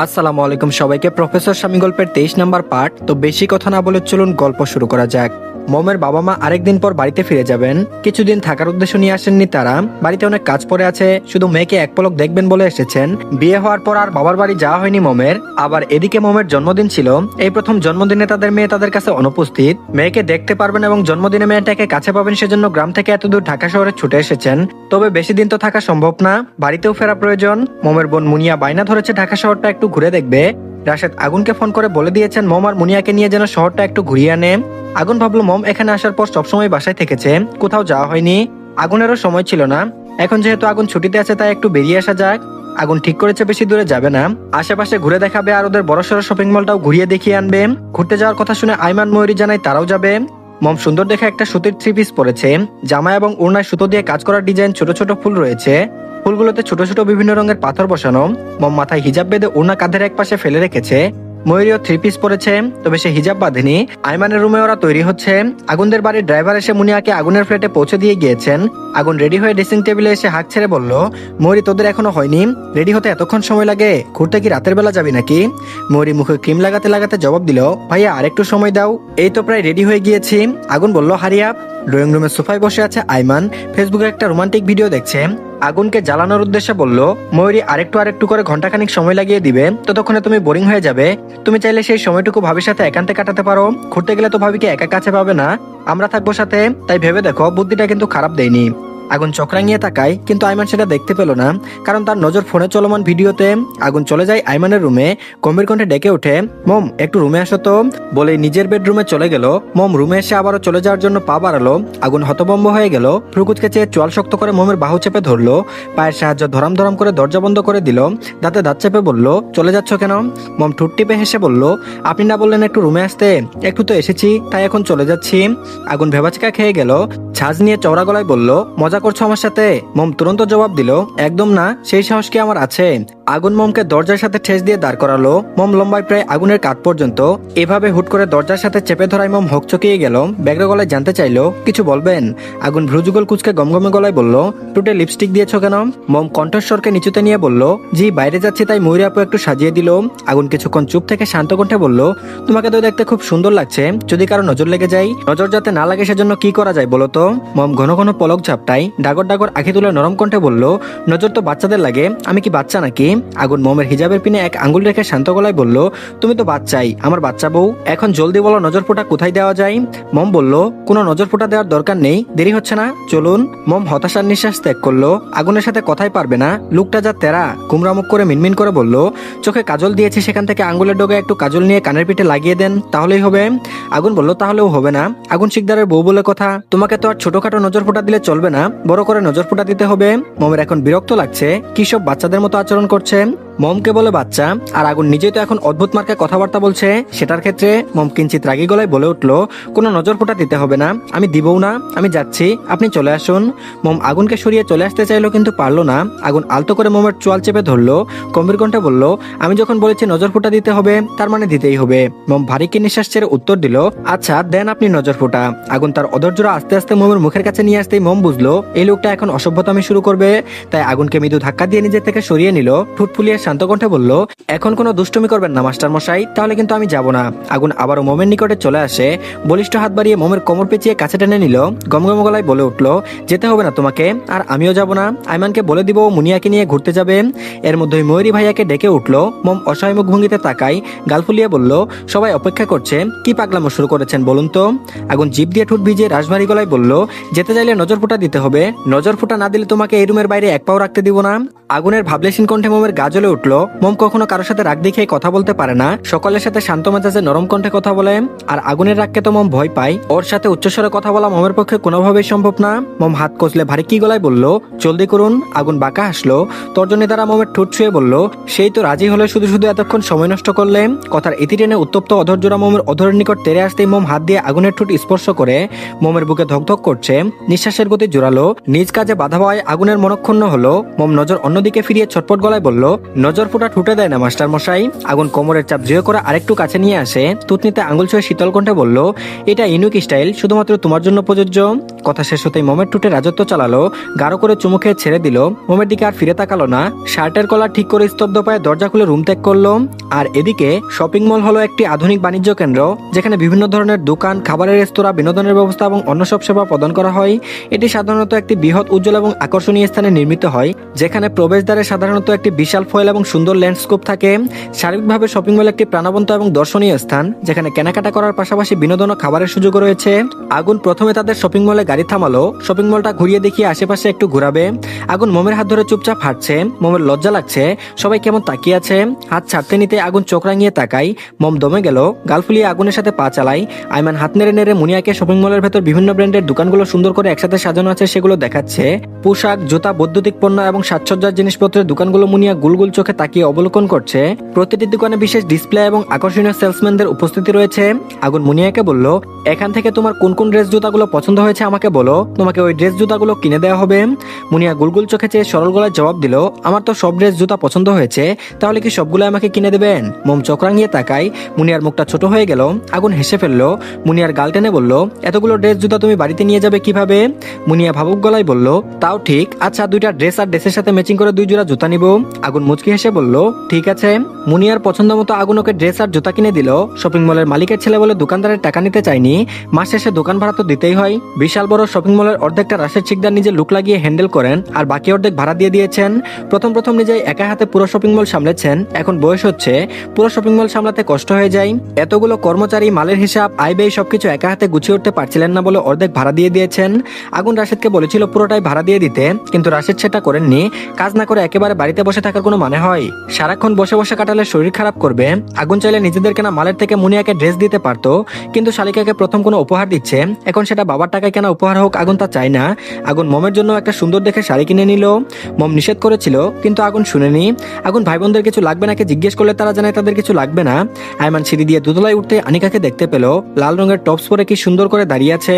আসসালামু আলাইকুম সবাইকে। প্রফেসর স্বামী গল্পের 23 নম্বর পার্ট। তো বেশি কথা না বলে চলুন গল্প শুরু করা যাক। মমের বাবা মা আরেকদিন পর বাড়িতে ফিরে যাবেন। কিছুদিন থাকার উদ্দেশ্য নিয়ে আসেননি তারা। বাড়িতে অনেক কাজ পড়ে আছে, শুধু মেয়েকে এক পলক দেখবেন বলে এসেছেন। বিয়ে হওয়ার পর আর বাবার বাড়ি যাওয়া হয়নি মমের। আবার এদিকে মমের জন্মদিন ছিল। এই প্রথম জন্মদিনে তাদের মেয়ে তাদের কাছে অনুপস্থিত। মেয়েকে দেখতে পারবেন এবং জন্মদিনে মেয়েটাকে কাছে পাবেন, সেজন্য গ্রাম থেকে এতদূর ঢাকা শহরে ছুটে এসেছেন। তবে বেশি দিন তো থাকা সম্ভব না, বাড়িতেও ফেরা প্রয়োজন। মমের বোন মুনিয়া বাইনা ধরেছে ঢাকা শহরটা একটু ঘুরে দেখবে। রাশেদ আগুনকে ফোন করে বলে দিয়েছেন মম আর মুনিয়াকে নিয়ে যেন শহরটা একটু ঘুরিয়ে আনে। আগুন ভাবলো মম এখানে আসার পর সবসময় বাসায় থেকেছে, কোথাও যাওয়া হয়নি। আগুনেরও সময় ছিল না। এখন যেহেতু আগুন ছুটিতে আছে তাই একটু বেরিয়ে আসা যাক। আগুন ঠিক করেছে বেশি দূরে যাবে না, আশেপাশে ঘুরে দেখাবে আর ওদের বড়সড় শপিং মলটাও ঘুরিয়ে দেখিয়ে আনবে। ঘুরতে যাওয়ার কথা শুনে আইমান ময়ূরী জানায় তারাও যাবে। মম সুন্দর দেখে একটা সুতির 3 পিস পরেছে। জামা এবং ওড়নায় সুতো দিয়ে কাজ করার ডিজাইন, ছোট ছোট ফুল রয়েছে। ফুলগুলোতে ছোট ছোট বিভিন্ন রঙের পাথর বসানো। মম মাথায় হিজাব বেঁধে ওড়না কাঁধের এক পাশে ফেলে রেখেছে। ময়ূরীও 3 পিস পরেছে, তবে সে হিজাব বাঁধেনি। আইমানের রুমে ওরা তৈরি হচ্ছে। আগুনদের বাড়ির ড্রাইভার এসে মুনিয়াকে আগুনের ফ্ল্যাটে পৌঁছে দিয়ে গিয়েছেন। আগুন রেডি হয়ে ড্রেসিং টেবিলে এসে হাঁক ছেড়ে বলল, ময়ূরী তোদের এখনো হয়নি? রেডি হতে এতক্ষণ সময় লাগে? ঘুরতে কি রাতের বেলা যাবি নাকি? ময়ূরী মুখে ক্রিম লাগাতে লাগাতে জবাব দিল, ভাইয়া আরেকটু সময় দাও, এই তো প্রায় রেডি হয়ে গিয়েছি। আগুন বলল, হারিয়া। ড্রয়িং রুমের সোফায় বসে আছে আইমান, ফেসবুকে একটা রোমান্টিক ভিডিও দেখছে। আগুনকে জ্বালানোর উদ্দেশ্যে বলল, ময়ূরী আরেকটু করে ঘন্টাখানিক সময় লাগিয়ে দিবে, ততক্ষণে তুমি বোরিং হয়ে যাবে। তুমি চাইলে সেই সময়টুকু ভাবির সাথে একান্তে কাটাতে পারো। ঘুরতে গেলে তো ভাবিকে একা কাছে পাবে না, আমরা থাকবো সাথে। তাই ভেবে দেখো, বুদ্ধিটা কিন্তু খারাপ দেয়নি। আগুন চোখরাঙিয়ে তাকায়, কিন্তু আইমান সেটা দেখতে পেল না, কারণ তার নজর ফোনে চলমান ভিডিওতে। আগুন চলে যায় আইমানের রুমে, গম্ভীর কণ্ঠে ডেকে ওঠে, মম একটু রুমে আসো তো। বলে নিজের বেডরুমে চলে গেল। মম রুমে এসে আবারও চলে যাওয়ার জন্য পা বাড়ালো। আগুন হতভম্ব হয়ে গেল, ভ্রুকুচকে চেয়ে চোয়াল শক্ত করে মমের বাহু চেপে ধরলো। পায়ের সাহায্য ধরাম ধরাম করে দরজা বন্ধ করে দিল। দাঁতে দাঁত চেপে বলল, চলে যাচ্ছ কেন? মম ঠোঁট টিপে হেসে বলল, আপনি না বললেন একটু রুমে আসতে? একটু তো এসেছি, তাই এখন চলে যাচ্ছি। আগুন ভেবাচিকা খেয়ে গেল, ছাজ নিয়ে চওড়া গলায় বলল, মজা করছো আমার সাথে? মম তুরন্ত জবাব দিল, একদম না, সেই সাহস কি আমার আছে? আগুন মমকে দরজার সাথে ঠেস দিয়ে দাঁড় করালো। মম লম্বায় প্রায় আগুনের কাঠ পর্যন্ত। এভাবে হুট করে দরজার সাথে চেপে ধরায় মম হকচকিয়ে গেল। ব্যগ্র গলায় জানতে চাইলো, কিছু বলবেন? আগুন ভ্রুযুগল কুচকে গমগমে গলায় বলল, টুটে লিপস্টিক দিয়েছো কেন? মম কণ্ঠস্বরকে নিচুতে নিয়ে বলল, জি বাইরে যাচ্ছি তাই ময়ূরী আপু একটু সাজিয়ে দিল। আগুন কিছুক্ষণ চুপ থেকে শান্ত কণ্ঠে বলল, তোমাকে তো দেখতে খুব সুন্দর লাগছে, যদি কারো নজর লেগে যায়? নজর যাতে না লাগে সেজন্য কি করা যায় বলো তো? মম ঘন ঘন পলক ঝাপটায়, ডাগর ডাগর আঁখি তুলে নরম কণ্ঠে বলল, নজর তো বাচ্চাদের লাগে, আমি কি বাচ্চা নাকি? আগুন মমের হিজাবের পিনে এক আঙ্গুল রেখে শান্ত গলায় বলল, তুমি তো বাচ্চাই, আমার বাচ্চা বউ, এখন জলদি বলো নজর ফোঁটা কোথায় দেওয়া যায়? মম বলল, কোনো নজর ফোঁটা দেওয়ার দরকার নেই, দেরি হচ্ছে না, চলুন। মম হতাশার নিঃশ্বাস ত্যাগ করলো। আগুনের সাথে কথাই পারবে না, লোকটা যা তেরা। কুমড়া মুখ করে মিনমিন করে বলল, চোখে কাজল দিয়েছি, সেখান থেকে আঙ্গুলের ডোগায় একটু কাজল নিয়ে কানের পিঠে লাগিয়ে দেন, তাহলেই হবে। আগুন বলল, তাহলেও হবে না। আগুন শিকদারের বউ বলে কথা, তোমাকে তো আর ছোটখাটো নজর ফোঁটা দিলে চলবে না, বড় করে নজর ফোঁটা দিতে হবে। মমের এখন বিরক্ত লাগছে, কি সব বাচ্চাদের মতো আচরণ করছে। মমকে বলে বাচ্চা, আর আগুন নিজেই তো এখন অদ্ভুত মার্কে কথাবার্তা বলছে। সেটার ক্ষেত্রে মম কিঞ্চিত রাগী গলায় বলে উঠলো, কোনো নজর ফোঁটা দিতে হবে না, আমি দিবও না, আমি যাচ্ছি, আপনি চলে আসুন। মম আগুনকে সরিয়ে চলে আসতে চাইলো, কিন্তু পারলো না। আগুন আলতো করে মমের চোয়াল চেপে ধরলো, গম্ভীর কণ্ঠে বলল, আমি যখন বলেছি নজর ফোঁটা দিতে হবে, তার মানে দিতেই হবে। মম ভারী কি নিঃশ্বাস ছেড়ে উত্তর দিল, আচ্ছা দেন আপনি নজর ফোঁটা। আগুন তার অধৈর্যরা আস্তে আস্তে মমের মুখের কাছে নিয়ে আসতেই মম বুঝলো এই লোকটা এখন অসভ্যতামি শুরু করবে। তাই আগুনকে মৃদু ধাক্কা দিয়ে নিজের থেকে সরিয়ে নিল। ঠোঁট ফুলিয়ে শান্ত কণ্ঠে বলল, এখন কোনো দুষ্টুমি করবেন না মাস্টার মশাই, তাহলে কিন্তু আমি যাব না। আগুন আবারও মোমের নিকটে চলে আসে, বলিষ্ঠ হাত বাড়িয়ে মোমের কোমর পেঁচিয়ে কাছে টেনে নিল। গমগম গলায় বলে উঠল, যেতে হবে না তোমাকে, আর আমিও যাব না। আইমানকে বলে দিব মুনিয়াকে নিয়ে ঘুরতে যাবে। এর মধ্যেই ময়ূরী ভাইয়াকে ডেকে উঠল। মম অসহায় মুখ ভঙ্গিতে তাকাই, গাল ফুলিয়ে বলল, সবাই অপেক্ষা করছে, কি পাগলামো শুরু করেছেন বলুন তো? আগুন জিভ দিয়ে ঠোঁট ভিজিয়ে রাশভারী গলায় বলল, যেতে চাইলে নজর ফোঁটা দিতে হবে, নজর ফোঁটা না দিলে তোমাকে এই রুমের বাইরে এক পাও রাখতে দিব না। আগুনের ভাবলেশীন কণ্ঠে মোমের গা জ্বলে উঠল। মম কখনো কারোর সাথে রাগ দেখিয়ে কথা বলতে পারে না, সকলের সাথে শান্ত মেজাজে নরম কণ্ঠে কথা বলে। আর আগুনের রাগকে তো মম ভয় পায়, ওর সাথে উচ্চস্বরে কথা বলা মমের পক্ষে কোনোভাবেই সম্ভব না। মম হাত কষলে ভারী কি গলায় বলল, জলদি করুন। আগুন বাঁকা হাসলো, তর্জনী দ্বারা মমের ঠোঁট ছুঁয়ে বলল, সেই তো রাজি হলে শুধু শুধু এতক্ষণ সময় নষ্ট করলে। কথার ইতি টেনে উত্তপ্ত অধৈর্যরা মমের অধরের নিকট তেরে আসতেই মম হাত দিয়ে আগুনের ঠোঁট স্পর্শ করে। মমের বুকে ধকধক করছে, নিঃশ্বাসের গতি জোরালো। নিজ কাজে বাধা পাওয়ায় আগুনের মনক্ষুণ্ণ হলো। মম নজর অন্যদিকে ফিরিয়ে ছটপট গলায় বলল, নজর ফোঁটা ঠুটে দেয় না মাস্টার মশাই। আগুন কোমরের চাপ দৃঢ় করে আরেকটু কাছে নিয়ে আসে, তুতনিতে আঙুল ছুঁয়ে শীতল কণ্ঠে বলল, এটা ইউনিক স্টাইল, শুধুমাত্র তোমার জন্য প্রযোজ্য। কথা শেষ হতেই মোমের টুটে রাজত্ব চালালো, গাঢ় করে চুমু খেয়ে ছেড়ে দিল। মোমের দিকে আর ফিরে তাকালো না, শার্টের কলার ঠিক করে স্তব্ধ পায়ে দরজা খুলে রুম ত্যাগ করলো। আর এদিকে শপিং মল হলো একটি আধুনিক বাণিজ্য কেন্দ্র, যেখানে বিভিন্ন ধরনের দোকান, খাবারের রেস্তোরাঁ, বিনোদনের ব্যবস্থা এবং অন্য সব সেবা প্রদান করা হয়। এটি সাধারণত একটি বৃহৎ, উজ্জ্বল এবং আকর্ষণীয় স্থানে নির্মিত হয়, যেখানে প্রবেশদ্বারে সাধারণত একটি বিশাল ফয়েল এবং সুন্দর ল্যান্ডস্কেপ থাকে। সার্বিকভাবে শপিং মল একটি প্রাণবন্ত এবং দর্শনীয় স্থান, যেখানে কেনাকাটা করার পাশাপাশি বিনোদন ও খাবারের সুযোগও রয়েছে। আগুন প্রথমে তাদের শপিং মলে গাড়ি থামালো, শপিং মলটা ঘুরিয়ে দেখিয়ে আশেপাশে একটু ঘোরাবে। আগুন মোমের হাত ধরে চুপচাপ হাঁটছে, মোমের লজ্জা লাগছে, সবাই কেমন তাকিয়ে আছে। হাত ছাড়তে নিতে আগুন চোখ রাঙিয়ে তাকাই, মোম দমে গেল, গাল ফুলিয়ে আগুনের সাথে পা চালাই। আইমান হাত নেড়ে নেড়ে মুনিয়াকে শপিং মলের ভেতর বিভিন্ন ব্র্যান্ডের দোকানগুলো সুন্দর করে একসাথে সাজানো আছে সেগুলো দেখাচ্ছে। পোশাক, জুতা, বৈদ্যুতিক পণ্য এবং সাজসজ্জার জিনিসপত্রের দোকানগুলো মুনিয়া গুলগুল চোখে তাকিয়ে অবলোকন করছে। প্রতিটি দোকানে বিশেষ ডিসপ্লে এবং আকর্ষণীয় সেলসম্যানদের উপস্থিতি রয়েছে। আগুন মুনিয়াকে বলল, এখান থেকে তোমার কোন কোন ড্রেস জুতাগুলো পছন্দ হয়েছে আমাকে বলো, তোমাকে ওই ড্রেস জুতাগুলো কিনে দেওয়া হবে। মুনিয়া গুলগুল চোখে চেয়ে সরল গলায় জবাব দিল, আমার তো সব ড্রেস জুতা পছন্দ হয়েছে, তাহলে কি সবগুলো আমাকে কিনে দেবেন? মোম চোখ রাঙিয়ে তাকাই, মুনিয়ার মুখটা ছোট হয়ে গেল। আগুন হেসে ফেললো, মুনিয়ার গাল টেনে বলল, এতগুলো ড্রেস জুতা তুমি বাড়িতে নিয়ে যাবে কিভাবে? মুনিয়া ভাবুক গলায় বলল, তাও ঠিক, আচ্ছা দুইটা ড্রেস আর ড্রেসের সাথে ম্যাচিং করে 2 জোড়া জুতা নিব। আগুন মুচকি হেসে বলল, ঠিক আছে। মুনিয়ার পছন্দ মতো আগুন ওকে ড্রেস আর জুতা কিনে দিল। শপিং মলের মালিকের ছেলে বলে দোকানদারের টাকা নিতে চায়নি, মাস শেষে দোকান ভাড়া তো দিতেই হয়। বিশাল বড় শপিং মলের অর্ধেকটা রাশেদ শিকদার নিজে লুক লাগিয়ে হ্যান্ডেল করেন, আর বাকি অর্ধেক ভাড়া দিয়ে দিয়েছেন। প্রথম নিজেই একা হাতে পুরো শপিং মল সামলেছেন, এখন বয়স হচ্ছে, পুরো শপিং মল সামলাতে কষ্ট হয়ে যায়। এতগুলো কর্মচারী, মালের হিসাব, আয় ব্যয় সবকিছু একা হাতে গুছিয়ে উঠতে পারছিলেন না বলে অর্ধেক ভাড়া দিয়ে দিয়েছেন। আগুন রাশেদকে বলেছিল পুরোটাই ভাড়া দিয়ে দিতে, কিন্তু রাশেদ সেটা করেননি। কাজ না করে একেবারে বাড়িতে বসে থাকার কোনো মানে হয়? সারাক্ষণ বসে বসে কাটালে শরীর খারাপ করবে। আগুন চাইলে নিজেদের কেনা মালের থেকে মুনিয়াকে ড্রেস দিতে পারতো, কিন্তু শালিকাকে প্রথম কোনো উপহার দিচ্ছে, এখন সেটা বাবার টাকায় কেনা উপহার হোক, আগুন তা চায় না। আগুন মোমের জন্য একটা সুন্দর দেখে শাড়ি কিনে নিল। মোম নিষেধ করেছিল, কিন্তু আগুন শুনেনি। আগুন ভাই বোনদের কিছু লাগবে নাকি জিজ্ঞেস করলে তারা জানায় তাদের কিছু লাগবে না। আইমান সিঁড়ি দিয়ে দোতলায় উঠতে আনিকাকে দেখতে পেল, লাল রঙের টপস পরে কি সুন্দর করে দাঁড়িয়ে আছে।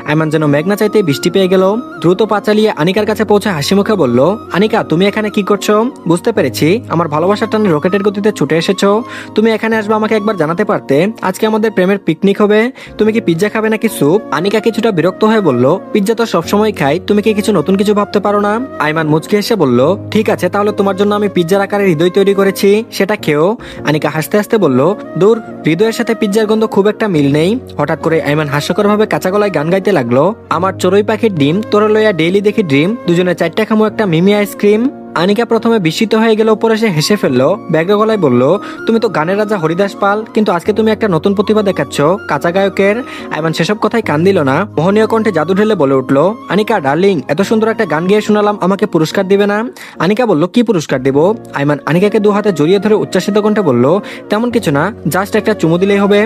আইমান যেন মেঘনা চাইতে বৃষ্টি পেয়ে গেল। দ্রুত পা চালিয়ে আনিকার কাছে পৌঁছে হাসি মুখে বলল, আনিকা তুমি এখানে কি করছো? বুঝতে পেরেছি আমার ভালোবাসার টানে রকেটের গতিতে ছুটে এসেছো। তুমি এখানে আসবে আমাকে একবার জানাতে পারতে, আজকে আমাদের প্রেমের পিকনিক হবে। তুমি কি পিৎজা খাবে নাকি স্যুপ? আনিকা কিছুটা বিরক্ত হয়ে বলল, পিৎজা তো সবসময় খাই, তুমি কি কিছু নতুন কিছু ভাবতে পারো না? আইমান মুচকি হেসে বলল, ঠিক আছে তাহলে তোমার জন্য আমি পিৎজার আকারে হৃদয় তৈরি করেছি, সেটা খেও। আনিকা হাসতে হাসতে বলল, দূর, হৃদয়ের সাথে পিৎজার গন্ধ খুব একটা মিল নেই। হঠাৎ করে আইমান হাস্যকর ভাবে কাঁচা গলায় গান গাইতে লাগলো, আমার চড়ুই পাখির ডিম তোরে লইয়া ডেইলি দেখি ড্রিম, দুজনে 4টা খামো একটা মিমি আইসক্রিম। আনিকা প্রথমে বিস্মিত হয়ে গেল, পরে সে হেসে ফেললো, ব্যগ্র গলায় বলল, তুমি তো গানের রাজা হরিদাস পাল, কিন্তু আজকে তুমি একটা নতুন প্রতিভা দেখাচ্ছ, কাঁচা গায়কের। আইমান সেসব কথাই কান দিল না, মোহনীয় কণ্ঠে জাদু ঢেলে বলে উঠলো, আনিকা ডার্লিং, এত সুন্দর একটা গান গিয়ে শোনালাম, আমাকে পুরস্কার দিবে না? আনিকা বলল, কি পুরস্কার দেব? আইমান আনিকাকে 2 হাতে জড়িয়ে ধরে উচ্ছ্বাসিত কণ্ঠে বলল, তেমন কিছু না, জাস্ট একটা চুমু দিলেই হবে।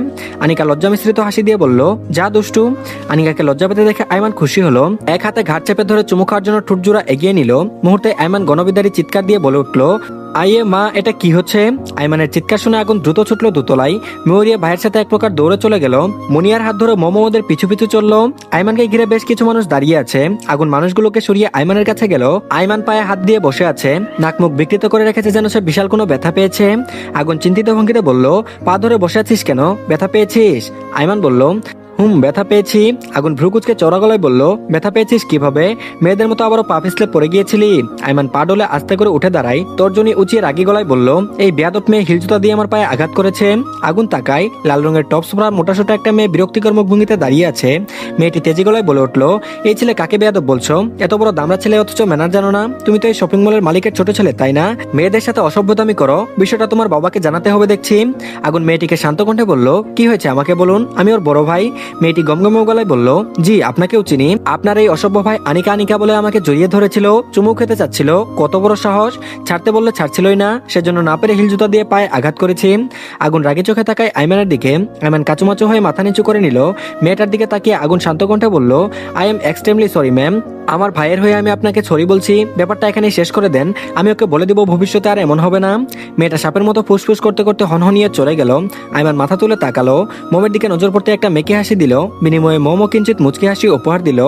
আনিকা লজ্জা মিশ্রিত হাসি দিয়ে বলল, যা দুষ্টু। আনিকাকে লজ্জা পেতে দেখে আইমান খুশি হলো, এক হাতে ঘাট চেপে ধরে চুমু খাওয়ার জন্য ঠোঁটজোড়া এগিয়ে নিল। মুহূর্তে আইমান গণবিদারী চিৎকার দিয়ে বলে উঠলো, আইয়ে মা, এটা কি হচ্ছে? আইমানের চিৎকার শুনে আগুন দ্রুত ছুটলো দোতলায়। মেহরিয়া ভাইয়ের সাথে এক প্রকার দৌড়ে চলে গেল। মুনিয়ার হাত ধরে মোমো ওদের পিছু পিছু চললো। আইমানকে ঘিরে বেশ কিছু মানুষ দাঁড়িয়ে আছে। আগুন মানুষগুলোকে সরিয়ে আইমানের কাছে গেল। আইমান পায়ে হাত দিয়ে বসে আছে, নাক মুখ বিকৃত করে রেখেছে যেন সে বিশাল কোনো ব্যথা পেয়েছে। আগুন চিন্তিত ভঙ্গিতে বলল, পা ধরে বসে আছিস কেন? ব্যথা পেয়েছিস? আইমান বলল, ব্যথা পেয়েছি। আগুন ভ্রুকুচকে চড়া গলায় বলল, ব্যথা পেয়েছিস কিভাবে? মেয়েদের মতো আবারও পা পিছলে পড়ে গিয়েছিলি? আইমান পা ডলে আস্তে করে উঠে দাঁড়ায়, তর্জনী উঁচিয়ে রাগী গলায় বলল, এই বেয়াদব মেয়ে হিল জুতা দিয়ে আমার পায়ে আঘাত করেছে। আগুন তাকায়, লাল রঙের টপস পরা মোটাসোটা একটা মেয়ে বিরক্তিকর মুখ ভঙ্গিতে দাঁড়িয়ে আছে। মেয়েটি তেজি গলায় বলে উঠলো, এই ছেলে কাকে বেয়াদব বলছো? এত বড় দামড়া ছেলে অথচ ম্যানার জানো না? তুমি তো এই শপিং মলের মালিকের ছোট ছেলে, তাই না? মেয়েদের সাথে অসভ্যতামি করো, বিষয়টা তোমার বাবাকে জানাতে হবে দেখছি। আগুন মেয়েটিকে শান্ত কণ্ঠে বলল, কি হয়েছে আমাকে বলুন, আমি ওর বড় ভাই। মেয়েটি গমগমে গলায় বলল, জি আপনাকেও চিনি, আপনার এই অসভ্য ভাই আনিকা আনিকা বলে আমাকে জড়িয়ে ধরেছিল, চুমু খেতে চাচ্ছিল, কত বড় সাহস! ছাড়তে বললে ছাড়ছিলই না, সেজন্য না পেরে হিল জুতা দিয়ে পায়ে আঘাত করেছি। আগুন রাগে চোখে তাকায় আইমানের দিকে। আইমান কাচুমাচু হয়ে মাথা নিচু করে নিল। মেয়েটার দিকে তাকিয়ে আগুন শান্ত কণ্ঠে বলল, I am extremely sorry ma'am, আমার ভাইয়ের হয়ে আমি আপনাকে সরি বলছি, ব্যাপারটা এখানেই শেষ করে দেন, আমি ওকে বলে দিব ভবিষ্যতে আর এমন হবে না। মেয়েটা সাপের মতো ফুসফুস করতে করতে হনহনিয়ে চলে গেল। আইমান মাথা তুলে তাকালো, মোমের দিকে নজর পড়তে একটা মেকি হাসি দিল, বিনিময়ে মোমো কিঞ্চিত মুচকি হাসি উপহার দিল।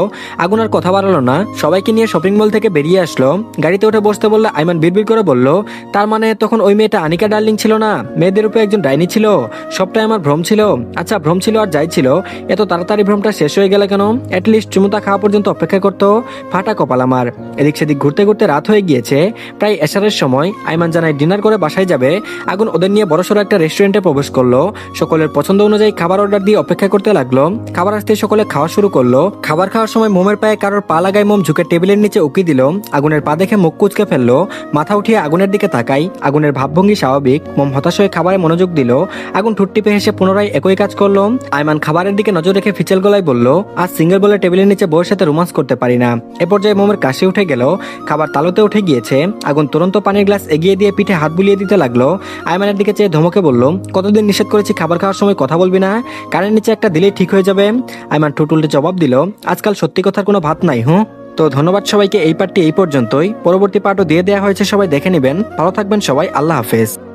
আগুন আর কথা বাড়ালো না, সবাইকে নিয়ে শপিং মল থেকে বেরিয়ে আসলো। গাড়িতে উঠে বসতে বললে আইমান বিড়বিড় করে বলল, তার মানে তখন ওই মেয়েটা আনিকা ডার্লিং ছিল না, মেয়েদের উপরে একজন ডাইনি ছিল। সবটাই আমার ভ্রম ছিল। আচ্ছা ভ্রম ছিল আর যাই ছিল, এত তাড়াতাড়ি ভ্রমটা শেষ হয়ে গেল কেন? অ্যাটলিস্ট চুমুতা খাওয়া পর্যন্ত অপেক্ষা করতো। ফাটা কপাল আমার। এদিক সেদিক ঘুরতে ঘুরতে রাত হয়ে গিয়েছে। প্রায় এশারের সময় আইমান জানায় ডিনার করে বাসায় যাবে। আগুন ওদের নিয়ে বড়সড় একটা রেস্টুরেন্টে প্রবেশ করলো। সকলের পছন্দ অনুযায়ী খাবার অর্ডার দিয়ে অপেক্ষা করতে লাগলো। খাবার আসতে সকলে খাওয়া শুরু করলো। খাবার খাওয়ার সময় মোমের পায়ে কারোর পা লাগায় মোম ঝুঁকে টেবিলের নিচে উকি দিল। আগুনের পা দেখে মুখ কুচকে ফেললো। মাথা উঠিয়ে আগুনের দিকে তাকাই। আগুনের ভাবভঙ্গি স্বাভাবিক। মোম হতাশ হয়ে খাবারে মনোযোগ দিল। আগুন ঠুট টিপে হেসে পুনরায় একই কাজ করলো। আইমান খাবারের দিকে নজর রেখে ফিচেল গলায় বলল, আজ সিঙ্গেল বলে টেবিলের নিচে বউয়ের সাথে রোমান্স করতে পারি না। এ পর্যায়ে মোমের কাশি উঠে গেল। খাবার তালুতে উঠে গিয়েছে। আগুন তুরন্ত পানির গ্লাস এগিয়ে দিয়ে পিঠে হাত বুলিয়ে দিতে লাগলো। আইমানের দিকে চেয়ে ধমকে বলল, কতদিন নিষেধ করেছি খাবার খাওয়ার সময় কথা বলবি না? কানের নিচে একটা দিলেই ঠিক হয়ে যাবে। আইমান ঠোঁট উল্টে জবাব দিল, আজকাল সত্যি কথার কোনো ভাত নাই। তো ধন্যবাদ সবাইকে, এই পার্টটি এই পর্যন্তই। পরবর্তী পার্টও দিয়ে দেওয়া হয়েছে, সবাই দেখে নেবেন। ভালো থাকবেন সবাই, আল্লাহ হাফেজ।